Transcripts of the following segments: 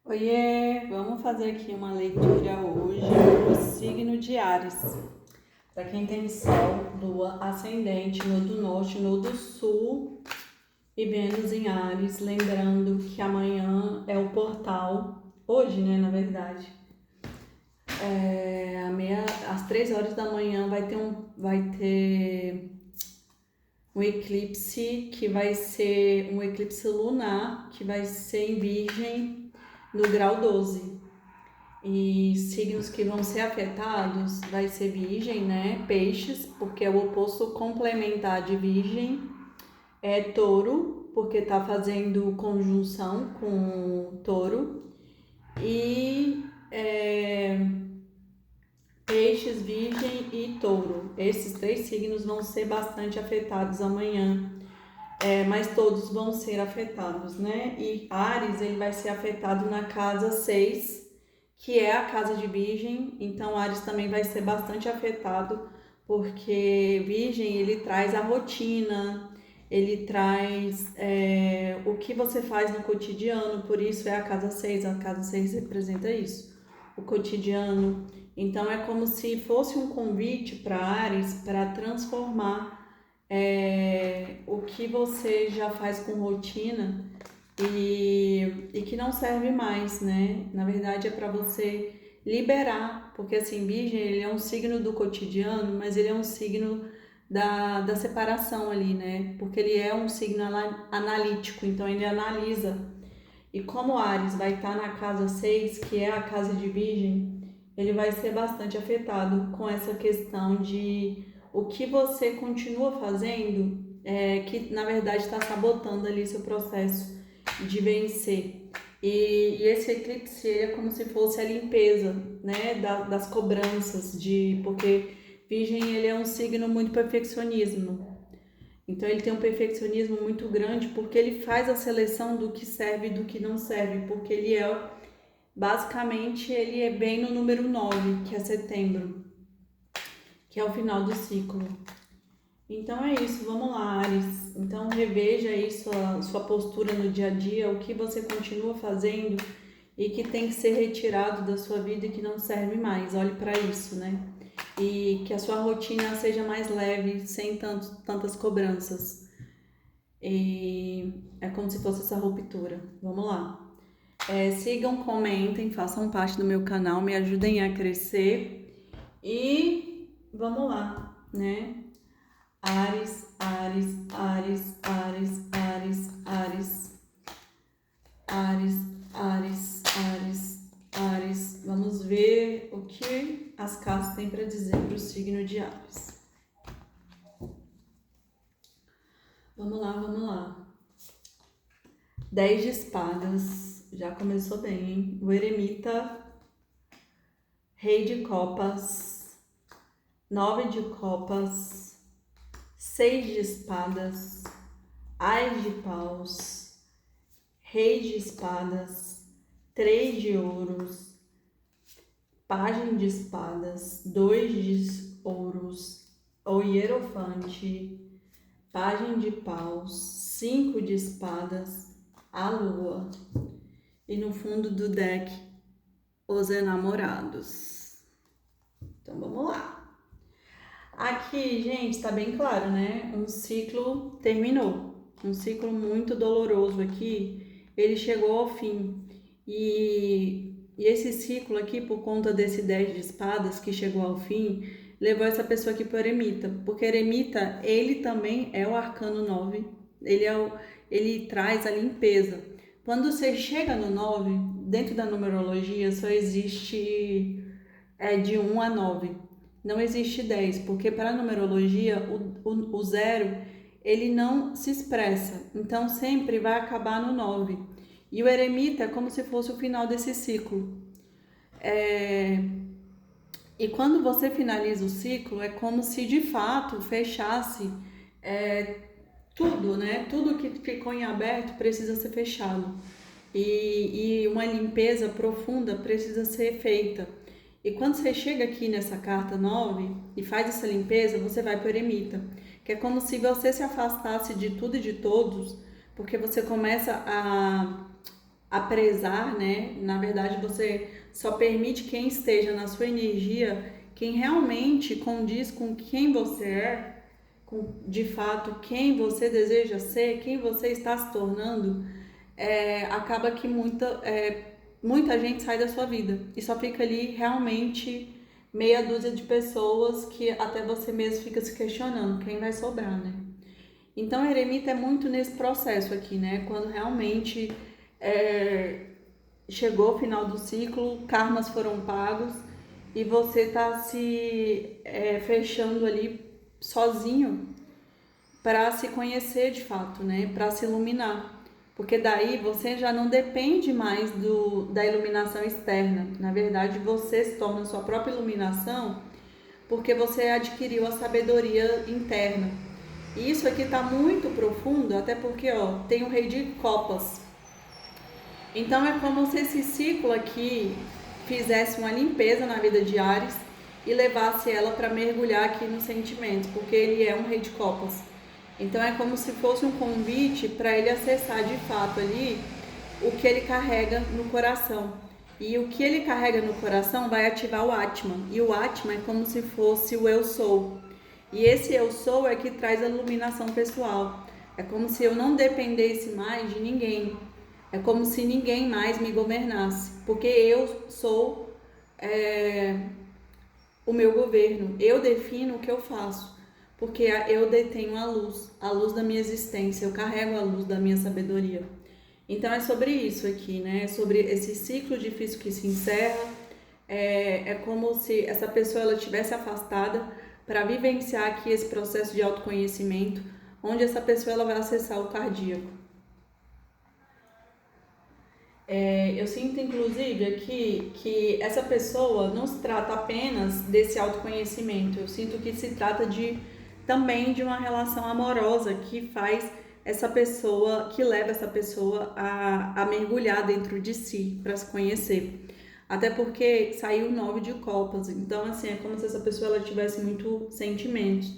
Oiê, vamos fazer aqui uma leitura hoje do signo de Áries. Para quem tem Sol, Lua, Ascendente no do Norte, no do Sul e Vênus em Áries, lembrando que amanhã é o portal, hoje, né, na verdade, às 3 horas da manhã vai ter um eclipse que vai ser um eclipse lunar, que vai ser em Virgem no grau 12. E signos que vão ser afetados vai ser Virgem, né? Peixes, porque é o oposto complementar de Virgem. É Touro, porque tá fazendo conjunção com Touro. E Peixes, Virgem e Touro. Esses três signos vão ser bastante afetados amanhã. Mas todos vão ser afetados, né? E Áries, ele vai ser afetado na casa 6, que é a casa de Virgem. Então, Áries também vai ser bastante afetado, porque Virgem, ele traz a rotina, ele traz o que você faz no cotidiano, por isso é a casa 6 representa isso, o cotidiano. Então, é como se fosse um convite para Áries para transformar o que você já faz com rotina e que não serve mais, né? Na verdade é para você liberar, porque assim, Virgem ele é um signo do cotidiano, mas ele é um signo da separação ali, né? Porque ele é um signo analítico, então ele analisa. E como Áries vai estar na casa 6, que é a casa de Virgem, ele vai ser bastante afetado com essa questão de o que você continua fazendo, que na verdade está sabotando ali seu processo de vencer. E esse eclipse é como se fosse a limpeza, né, das cobranças, porque Virgem ele é um signo muito perfeccionismo. Então ele tem um perfeccionismo muito grande porque ele faz a seleção do que serve e do que não serve, porque basicamente ele é bem no número 9, que é setembro, que é o final do ciclo. Então é isso, vamos lá, Ares. Então reveja aí sua postura no dia a dia, o que você continua fazendo e que tem que ser retirado da sua vida e que não serve mais. Olhe para isso, né? E que a sua rotina seja mais leve, sem tantas cobranças. E é como se fosse essa ruptura. Vamos lá. Sigam, comentem, façam parte do meu canal, me ajudem a crescer e vamos lá, né? Ares, Ares, Ares, Ares, Ares, Ares, Ares, Ares, Ares, Ares. Vamos ver o que as cartas têm para dizer para o signo de Ares. Vamos lá, vamos lá. 10 de espadas, já começou bem, hein? O eremita, rei de copas, 9 de copas, 6 de espadas, ás de paus, rei de espadas, 3 de ouros, pajem de espadas, 2 de ouros, o hierofante, pajem de paus, 5 de espadas, a lua. E no fundo do deck, os enamorados. Então vamos lá. Aqui, gente, tá bem claro, né? Um ciclo terminou. Um ciclo muito doloroso aqui, ele chegou ao fim. E esse ciclo aqui, por conta desse 10 de espadas que chegou ao fim, levou essa pessoa aqui para o eremita. Porque eremita, ele também é o arcano 9. Ele traz a limpeza. Quando você chega no 9, dentro da numerologia só existe de 1 a 9. Não existe 10, porque para a numerologia o zero ele não se expressa, então sempre vai acabar no 9. E o eremita é como se fosse o final desse ciclo. E quando você finaliza o ciclo, é como se de fato fechasse tudo, né? Tudo que ficou em aberto precisa ser fechado. E uma limpeza profunda precisa ser feita. E quando você chega aqui nessa carta 9 e faz essa limpeza, você vai para o eremita, que é como se você se afastasse de tudo e de todos, porque você começa a prezar, né? Na verdade, você só permite quem esteja na sua energia, quem realmente condiz com quem você é, com de fato quem você deseja ser, quem você está se tornando, acaba que muita gente sai da sua vida e só fica ali realmente meia dúzia de pessoas que até você mesmo fica se questionando quem vai sobrar, né? Então, a eremita é muito nesse processo aqui, né? Quando realmente é, chegou o final do ciclo, karmas foram pagos e você está se fechando ali sozinho para se conhecer de fato, né? Para se iluminar. Porque daí você já não depende mais da iluminação externa. Na verdade, você se torna sua própria iluminação porque você adquiriu a sabedoria interna. E isso aqui está muito profundo, até porque ó, tem o rei de copas. Então é como se esse ciclo aqui fizesse uma limpeza na vida de Ares e levasse ela para mergulhar aqui no sentimento, porque ele é um rei de copas. Então é como se fosse um convite para ele acessar de fato ali o que ele carrega no coração. E o que ele carrega no coração vai ativar o Atman. E o Atman é como se fosse o eu sou. E esse eu sou é que traz a iluminação pessoal. É como se eu não dependesse mais de ninguém. É como se ninguém mais me governasse. Porque eu sou o meu governo. Eu defino o que eu faço. Porque eu detenho a luz da minha existência. Eu carrego a luz da minha sabedoria. Então é sobre isso aqui, né? É sobre esse ciclo difícil que se encerra. É como se essa pessoa ela tivesse afastada para vivenciar aqui esse processo de autoconhecimento, onde essa pessoa ela vai acessar o cardíaco. Eu sinto inclusive aqui que essa pessoa não se trata apenas desse autoconhecimento. Eu sinto que se trata também de uma relação amorosa que faz essa pessoa, que leva essa pessoa a mergulhar dentro de si para se conhecer. Até porque saiu o 9 de copas, então assim, é como se essa pessoa ela tivesse muitos sentimentos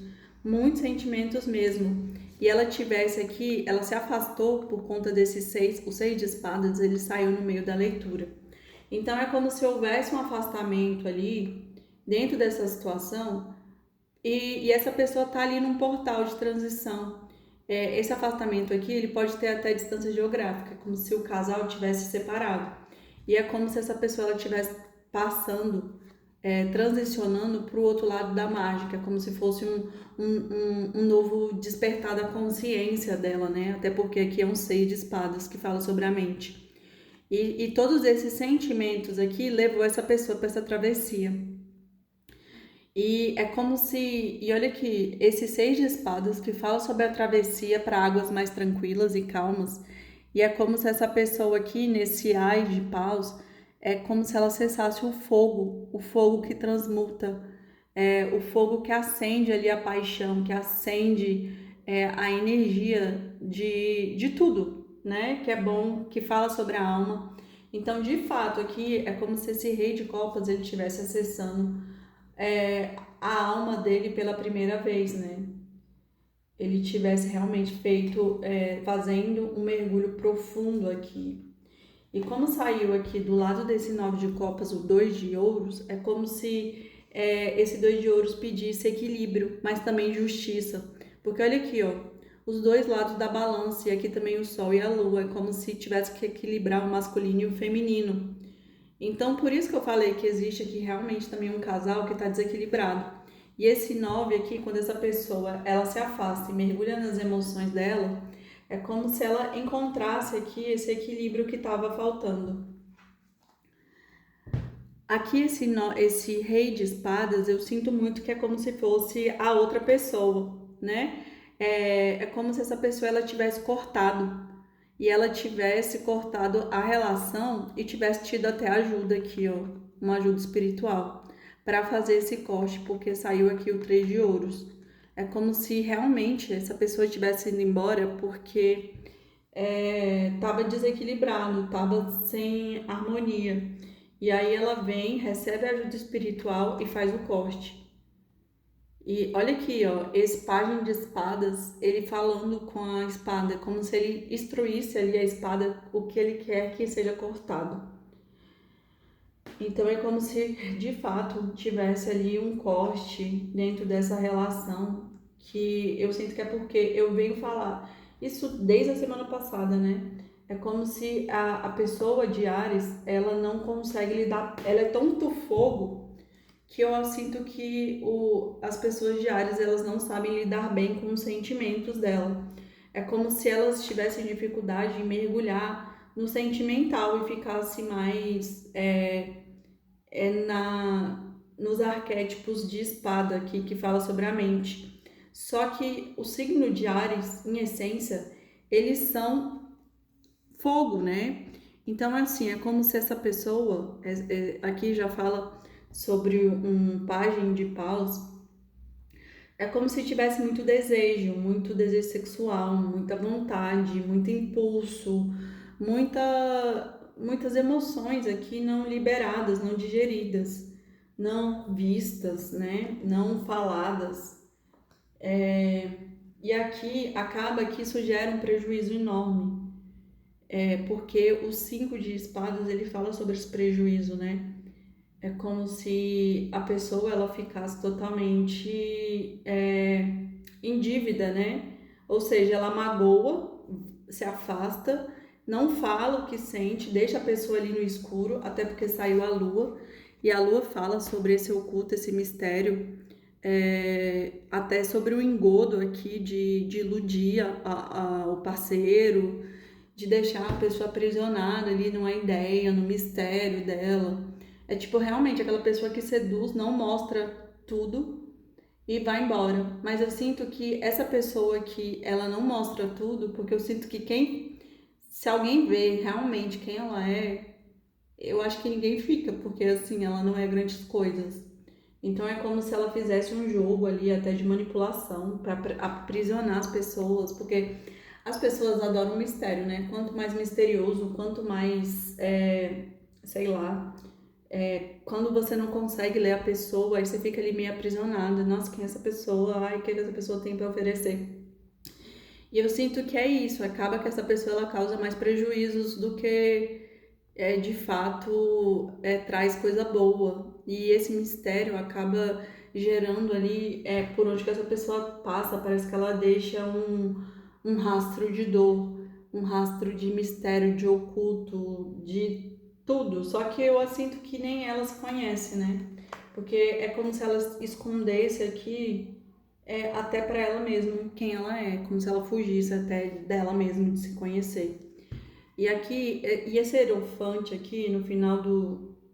mesmo. E ela tivesse aqui, ela se afastou por conta desses o 6 de espadas, ele saiu no meio da leitura. Então é como se houvesse um afastamento ali, dentro dessa situação, e essa pessoa está ali num portal de transição. Esse afastamento aqui, ele pode ter até distância geográfica, como se o casal tivesse separado. E é como se essa pessoa ela estivesse passando, transicionando para o outro lado da mágica, como se fosse um novo despertar da consciência dela, né? Até porque aqui é um 6 de espadas que fala sobre a mente. E todos esses sentimentos aqui levou essa pessoa para essa travessia. E é como se, e olha aqui, esse 6 de espadas que fala sobre a travessia para águas mais tranquilas e calmas, e é como se essa pessoa aqui, nesse ás de paus, é como se ela acessasse o fogo que transmuta, o fogo que acende ali a paixão, que acende a energia de tudo, né? Que é bom, que fala sobre a alma. Então, de fato, aqui é como se esse rei de copas ele estivesse acessando a alma dele pela primeira vez, né? Ele tivesse realmente fazendo um mergulho profundo aqui. E como saiu aqui do lado desse 9 de copas o 2 de ouros, é como se esse 2 de ouros pedisse equilíbrio, mas também justiça. Porque olha aqui, ó, os dois lados da balança, e aqui também o sol e a lua, é como se tivesse que equilibrar o masculino e o feminino. Então, por isso que eu falei que existe aqui realmente também um casal que está desequilibrado. E esse 9 aqui, quando essa pessoa ela se afasta e mergulha nas emoções dela, é como se ela encontrasse aqui esse equilíbrio que estava faltando. Aqui esse rei de espadas, eu sinto muito que é como se fosse a outra pessoa, né? É como se essa pessoa ela tivesse cortado e ela tivesse cortado a relação e tivesse tido até ajuda aqui, ó, uma ajuda espiritual para fazer esse corte, porque saiu aqui o 3 de ouros. É como se realmente essa pessoa tivesse ido embora porque estava desequilibrado, estava sem harmonia. E aí ela vem, recebe a ajuda espiritual e faz o corte. E olha aqui, ó, esse pajem de espadas, ele falando com a espada, como se ele instruísse ali a espada o que ele quer que seja cortado. Então é como se de fato tivesse ali um corte dentro dessa relação que eu sinto que é porque eu venho falar isso desde a semana passada, né? É como se a pessoa de Ares, ela não consegue lidar, ela é tanto fogo que eu sinto que as pessoas de Ares, elas não sabem lidar bem com os sentimentos dela. É como se elas tivessem dificuldade em mergulhar no sentimental e ficasse mais nos arquétipos de espada aqui, que fala sobre a mente. Só que o signo de Áries, em essência, eles são fogo, né? Então, assim, é como se essa pessoa, aqui já fala sobre um pajem de paus, é como se tivesse muito desejo sexual, muita vontade, muito impulso, muitas emoções aqui não liberadas, não digeridas, não vistas, né? Não faladas. E aqui acaba que isso gera um prejuízo enorme, porque o 5 de espadas ele fala sobre esse prejuízo, né? É como se a pessoa ela ficasse totalmente em dívida, né? Ou seja, ela magoa, se afasta, não fala o que sente, deixa a pessoa ali no escuro, até porque saiu a lua, e a lua fala sobre esse oculto, esse mistério, até sobre o engodo aqui de iludir o parceiro, de deixar a pessoa aprisionada ali numa ideia, no mistério dela. É tipo realmente aquela pessoa que seduz, não mostra tudo e vai embora. Mas eu sinto que essa pessoa que ela não mostra tudo, porque eu sinto que se alguém vê realmente quem ela é, eu acho que ninguém fica, porque assim, ela não é grandes coisas. Então é como se ela fizesse um jogo ali até de manipulação para aprisionar as pessoas, porque as pessoas adoram mistério, né? Quanto mais misterioso, quanto mais, sei lá, quando você não consegue ler a pessoa, aí você fica ali meio aprisionado. Nossa, quem é essa pessoa? Ai, o que essa pessoa tem para oferecer? E eu sinto que é isso, acaba que essa pessoa ela causa mais prejuízos do que de fato traz coisa boa. E esse mistério acaba gerando ali, por onde que essa pessoa passa, parece que ela deixa um rastro de dor, um rastro de mistério, de oculto, de tudo. Só que eu sinto que nem elas conhecem, né? Porque é como se elas escondesse aqui até para ela mesma quem ela é, como se ela fugisse até dela mesma de se conhecer. E aqui, e esse hierofante aqui, no final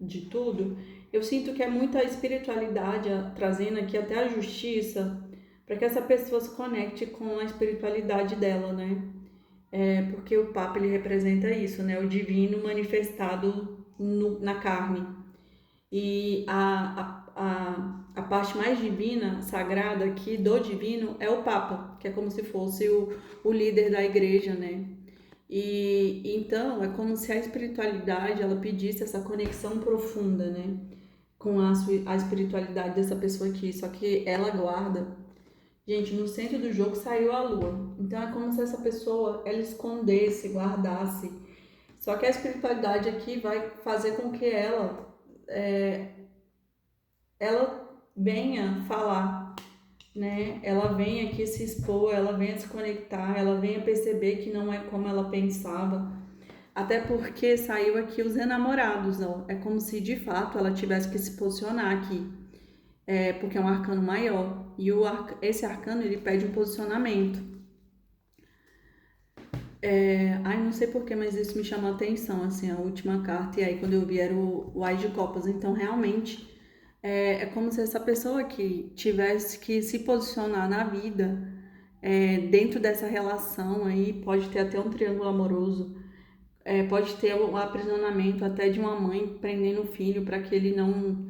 de tudo, eu sinto que é muita espiritualidade trazendo aqui até a justiça, para que essa pessoa se conecte com a espiritualidade dela, né? Porque o Papa ele representa isso, né? O divino manifestado na carne. E a parte mais divina, sagrada aqui do divino é o Papa, que é como se fosse o líder da igreja, né? E então é como se a espiritualidade ela pedisse essa conexão profunda, né? Com a espiritualidade dessa pessoa aqui. Só que ela guarda. Gente, no centro do jogo saiu a lua. Então é como se essa pessoa ela escondesse, guardasse. Só que a espiritualidade aqui vai fazer com que ela venha falar, né? Ela venha aqui se expor, ela venha se conectar, ela venha perceber que não é como ela pensava. Até porque saiu aqui os enamorados, ó. É como se de fato ela tivesse que se posicionar aqui. Porque é um arcano maior. E esse arcano ele pede um posicionamento. Ai, não sei porquê, mas isso me chamou a atenção, assim, a última carta. E aí quando eu vi era o Ás de Copas. Então realmente é como se essa pessoa que tivesse que se posicionar na vida, dentro dessa relação aí, pode ter até um triângulo amoroso. Pode ter um aprisionamento até de uma mãe prendendo o filho para que ele não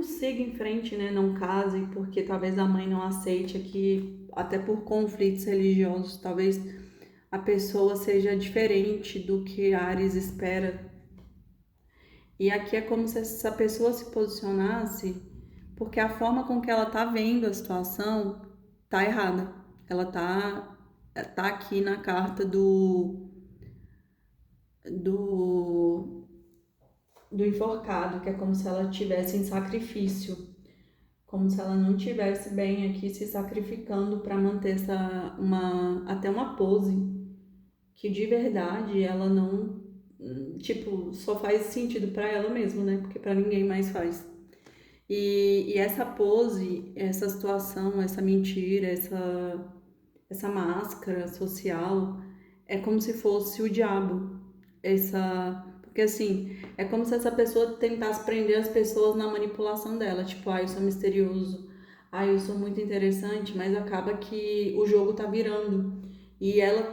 siga em frente, né? Não case, porque talvez a mãe não aceite aqui, até por conflitos religiosos, talvez a pessoa seja diferente do que Ares espera. E aqui é como se essa pessoa se posicionasse, porque a forma com que ela tá vendo a situação tá errada. Ela tá aqui na carta do, do enforcado, que é como se ela estivesse em sacrifício, como se ela não estivesse bem aqui se sacrificando para manter até uma pose que de verdade ela não, tipo, só faz sentido para ela mesma, né? Porque para ninguém mais faz. E essa pose, essa situação, essa mentira, essa máscara social, é como se fosse o diabo. Porque assim, é como se essa pessoa tentasse prender as pessoas na manipulação dela, tipo, eu sou misterioso, eu sou muito interessante, mas acaba que o jogo tá virando. E ela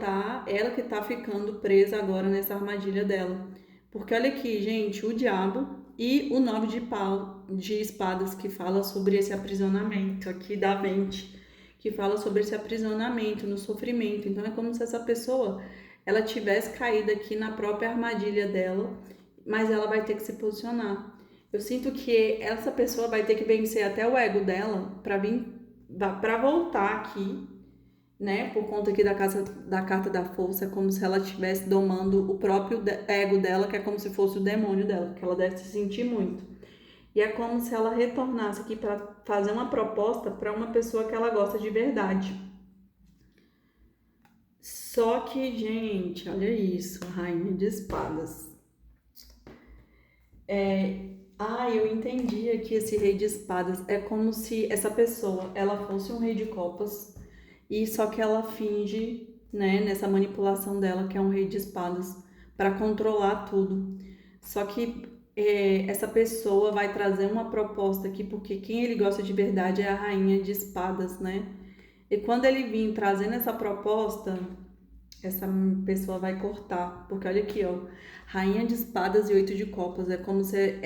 que tá ficando presa agora nessa armadilha dela. Porque olha aqui, gente, o diabo e o nove de espadas que fala sobre esse aprisionamento aqui da mente, que fala sobre esse aprisionamento no sofrimento. Então é como se essa pessoa ela tivesse caído aqui na própria armadilha dela, mas ela vai ter que se posicionar. Eu sinto que essa pessoa vai ter que vencer até o ego dela para voltar aqui, né? Por conta aqui da carta da força, é como se ela estivesse domando o próprio ego dela, que é como se fosse o demônio dela, que ela deve se sentir muito. E é como se ela retornasse aqui para fazer uma proposta para uma pessoa que ela gosta de verdade. Só que, gente, olha isso, Rainha de Espadas. Eu entendi aqui esse Rei de Espadas. É como se essa pessoa, ela fosse um Rei de Copas, e só que ela finge, né, nessa manipulação dela, que é um Rei de Espadas, para controlar tudo. Só que essa pessoa vai trazer uma proposta aqui, porque quem ele gosta de verdade é a Rainha de Espadas, né? E quando ele vir trazendo essa proposta, essa pessoa vai cortar, porque olha aqui, ó, Rainha de Espadas e Oito de Copas, é como se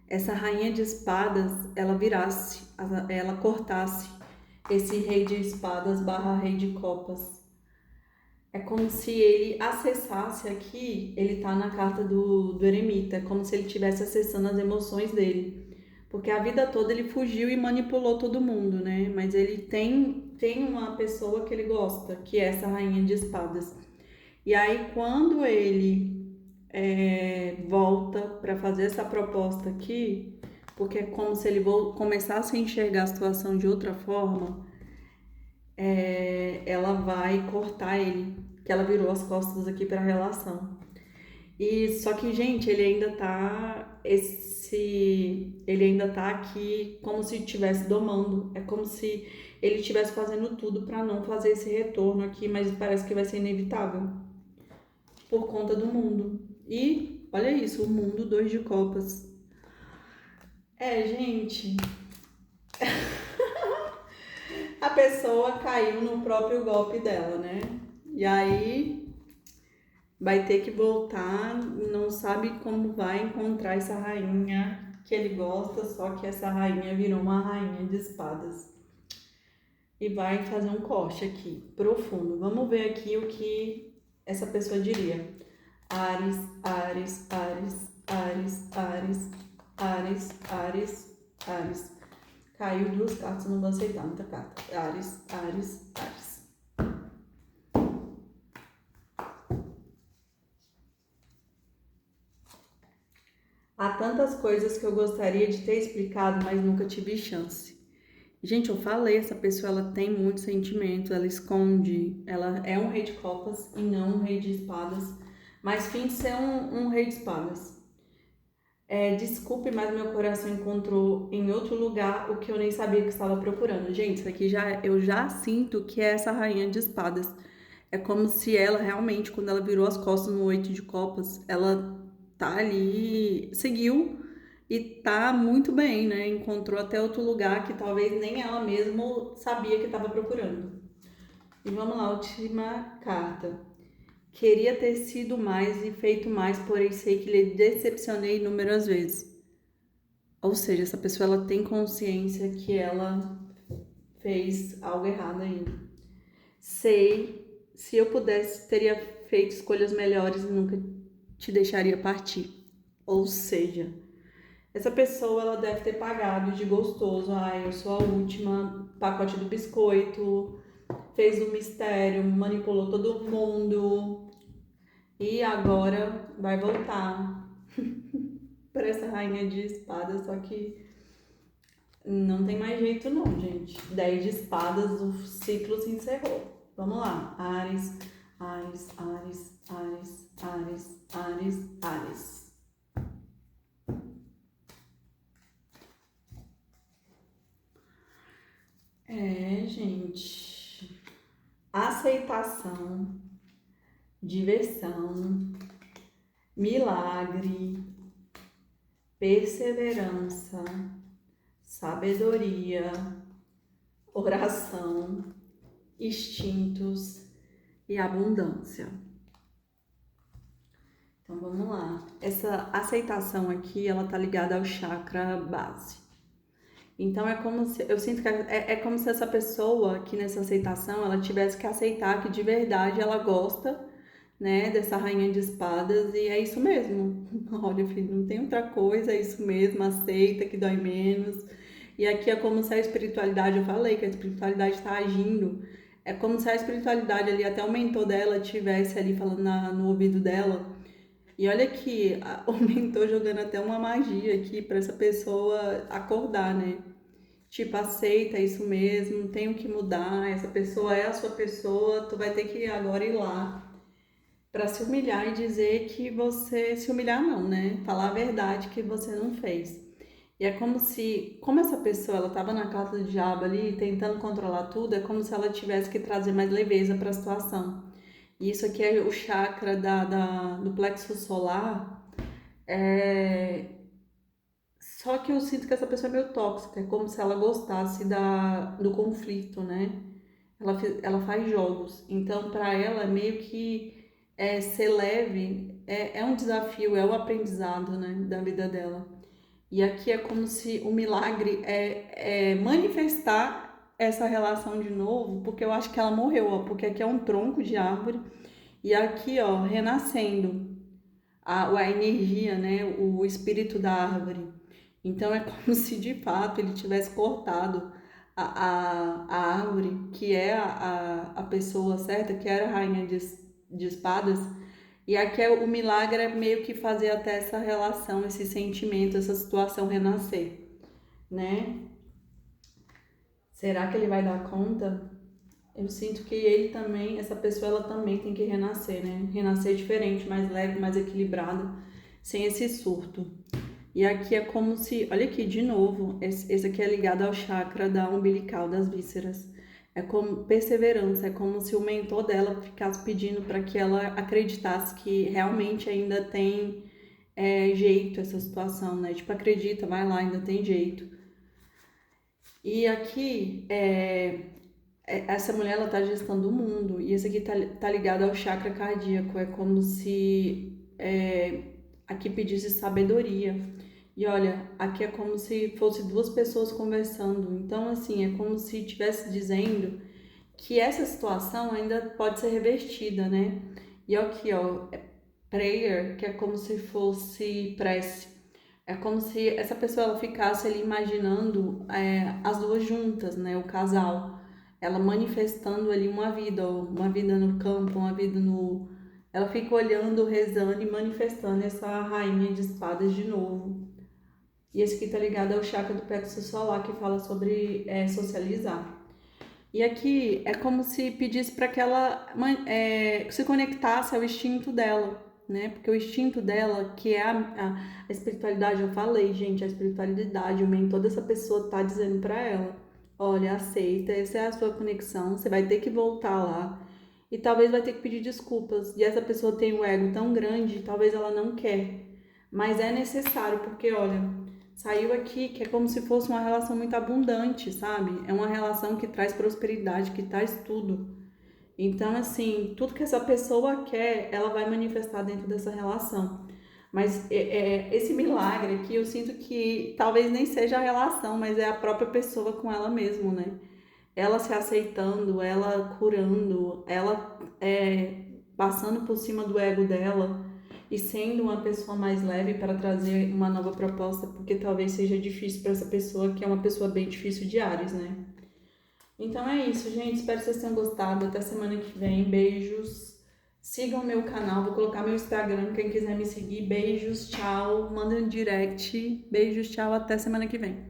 essa Rainha de Espadas, ela virasse, ela cortasse esse Rei de Espadas barra Rei de Copas. É como se ele acessasse aqui, ele tá na carta do eremita, é como se ele estivesse acessando as emoções dele. Porque a vida toda ele fugiu e manipulou todo mundo, né? Mas ele tem uma pessoa que ele gosta, que é essa Rainha de Espadas. E aí, quando ele volta para fazer essa proposta aqui, porque é como se ele começasse a enxergar a situação de outra forma, ela vai cortar ele, que ela virou as costas aqui para a relação. E só que, gente, ele ainda tá aqui como se estivesse domando. É como se ele estivesse fazendo tudo para não fazer esse retorno aqui, mas parece que vai ser inevitável por conta do mundo. E olha isso, o mundo, dois de copas. Gente, a pessoa caiu no próprio golpe dela, né? E aí vai ter que voltar, não sabe como vai encontrar essa rainha que ele gosta, só que essa rainha virou uma rainha de espadas. E vai fazer um corte aqui, profundo. Vamos ver aqui o que essa pessoa diria. Áries, Áries, Áries, Áries, Áries, Áries, Áries, Áries. Caiu duas cartas, não vou aceitar muita carta. Áries, Áries, Áries. Há tantas coisas que eu gostaria de ter explicado, mas nunca tive chance. Gente, eu falei, essa pessoa ela tem muito sentimento, ela esconde, ela é um rei de copas e não um rei de espadas, mas finge ser um rei de espadas. Desculpe, mas meu coração encontrou em outro lugar o que eu nem sabia que estava procurando. Gente, isso aqui eu já sinto que é essa rainha de espadas. É como se ela realmente, quando ela virou as costas no oito de copas, ela tá ali, seguiu e tá muito bem, né? Encontrou até outro lugar que talvez nem ela mesma sabia que estava procurando. E vamos lá, última carta. Queria ter sido mais e feito mais, porém sei que lhe decepcionei inúmeras vezes. Ou seja, essa pessoa ela tem consciência que ela fez algo errado aí. Sei, se eu pudesse, teria feito escolhas melhores e nunca te deixaria partir. Ou seja, Essa pessoa, ela deve ter pagado de gostoso. Ai, eu sou a última, pacote do biscoito, fez um mistério, manipulou todo mundo e agora vai voltar para essa rainha de espadas, só que não tem mais jeito não, gente. 10 de espadas, o ciclo se encerrou. Vamos lá. Áries, Áries, Áries, Áries, Áries, Áries, Áries. Gente. Aceitação, diversão, milagre, perseverança, sabedoria, oração, instintos e abundância. Então vamos lá. Essa aceitação aqui, ela tá ligada ao chakra base. Então é como se, eu sinto que é como se essa pessoa aqui nessa aceitação, ela tivesse que aceitar que de verdade ela gosta, né, dessa rainha de espadas e é isso mesmo. Olha, filho, não tem outra coisa, é isso mesmo, aceita que dói menos. E aqui é como se a espiritualidade, eu falei que a espiritualidade está agindo, é como se a espiritualidade ali, até o mentor dela tivesse ali falando no ouvido dela. E olha que o mentor jogando até uma magia aqui para essa pessoa acordar, né? Tipo, aceita isso mesmo, tenho que mudar, essa pessoa é a sua pessoa, tu vai ter que agora ir lá para se humilhar e dizer que você se humilhar não, né? Falar a verdade que você não fez. E é como se, como essa pessoa, ela estava na casa do diabo ali, tentando controlar tudo, é como se ela tivesse que trazer mais leveza para a situação. E isso aqui é o chakra do plexo solar. Só que eu sinto que essa pessoa é meio tóxica, é como se ela gostasse do conflito, né? Ela faz jogos. Então, para ela, meio que ser leve é um desafio, é o aprendizado, né, da vida dela. E aqui é como se o milagre é manifestar essa relação de novo, porque eu acho que ela morreu, ó, porque aqui é um tronco de árvore e aqui, ó, renascendo a energia, né, o espírito da árvore. Então é como se de fato ele tivesse cortado a árvore, que é a pessoa certa, que era a rainha de espadas, e aqui o milagre é meio que fazer até essa relação, esse sentimento, essa situação renascer, né? Será que ele vai dar conta? Eu sinto que ele também, essa pessoa, ela também tem que renascer, né? Renascer diferente, mais leve, mais equilibrada, sem esse surto. E aqui é como se, olha aqui, de novo, esse aqui é ligado ao chakra da umbilical, das vísceras. É como perseverança, é como se o mentor dela ficasse pedindo para que ela acreditasse que realmente ainda tem jeito essa situação, né? Tipo, acredita, vai lá, ainda tem jeito. E aqui, essa mulher, ela tá gestando o mundo, e esse aqui tá ligado ao chakra cardíaco, é como se aqui pedisse sabedoria. E olha, aqui é como se fosse duas pessoas conversando. Então, assim, é como se estivesse dizendo que essa situação ainda pode ser revertida, né? E aqui, ó, prayer, que é como se fosse prece. É como se essa pessoa ela ficasse ali imaginando as duas juntas, né? O casal. Ela manifestando ali uma vida, ó, uma vida no campo, uma vida no. Ela fica olhando, rezando e manifestando essa rainha de espadas de novo. E esse aqui tá ligado ao chakra do plexo solar, que fala sobre socializar. E aqui é como se pedisse para que ela se conectasse ao instinto dela, né? Porque o instinto dela, que é a espiritualidade, eu falei, gente, a espiritualidade, o mentor dessa pessoa tá dizendo para ela: olha, aceita, essa é a sua conexão, você vai ter que voltar lá. E talvez vai ter que pedir desculpas. E essa pessoa tem um ego tão grande, talvez ela não quer. Mas é necessário, porque olha, saiu aqui que é como se fosse uma relação muito abundante, sabe? É uma relação que traz prosperidade, que traz tudo. Então, assim, tudo que essa pessoa quer, ela vai manifestar dentro dessa relação. Mas esse milagre aqui, eu sinto que talvez nem seja a relação, mas é a própria pessoa com ela mesma, né? Ela se aceitando, ela curando, ela passando por cima do ego dela e sendo uma pessoa mais leve para trazer uma nova proposta, porque talvez seja difícil para essa pessoa, que é uma pessoa bem difícil de Áries, né? Então é isso, gente. Espero que vocês tenham gostado. Até semana que vem. Beijos. Sigam o meu canal. Vou colocar meu Instagram. Quem quiser me seguir. Beijos, tchau. Manda um direct. Beijos, tchau. Até semana que vem.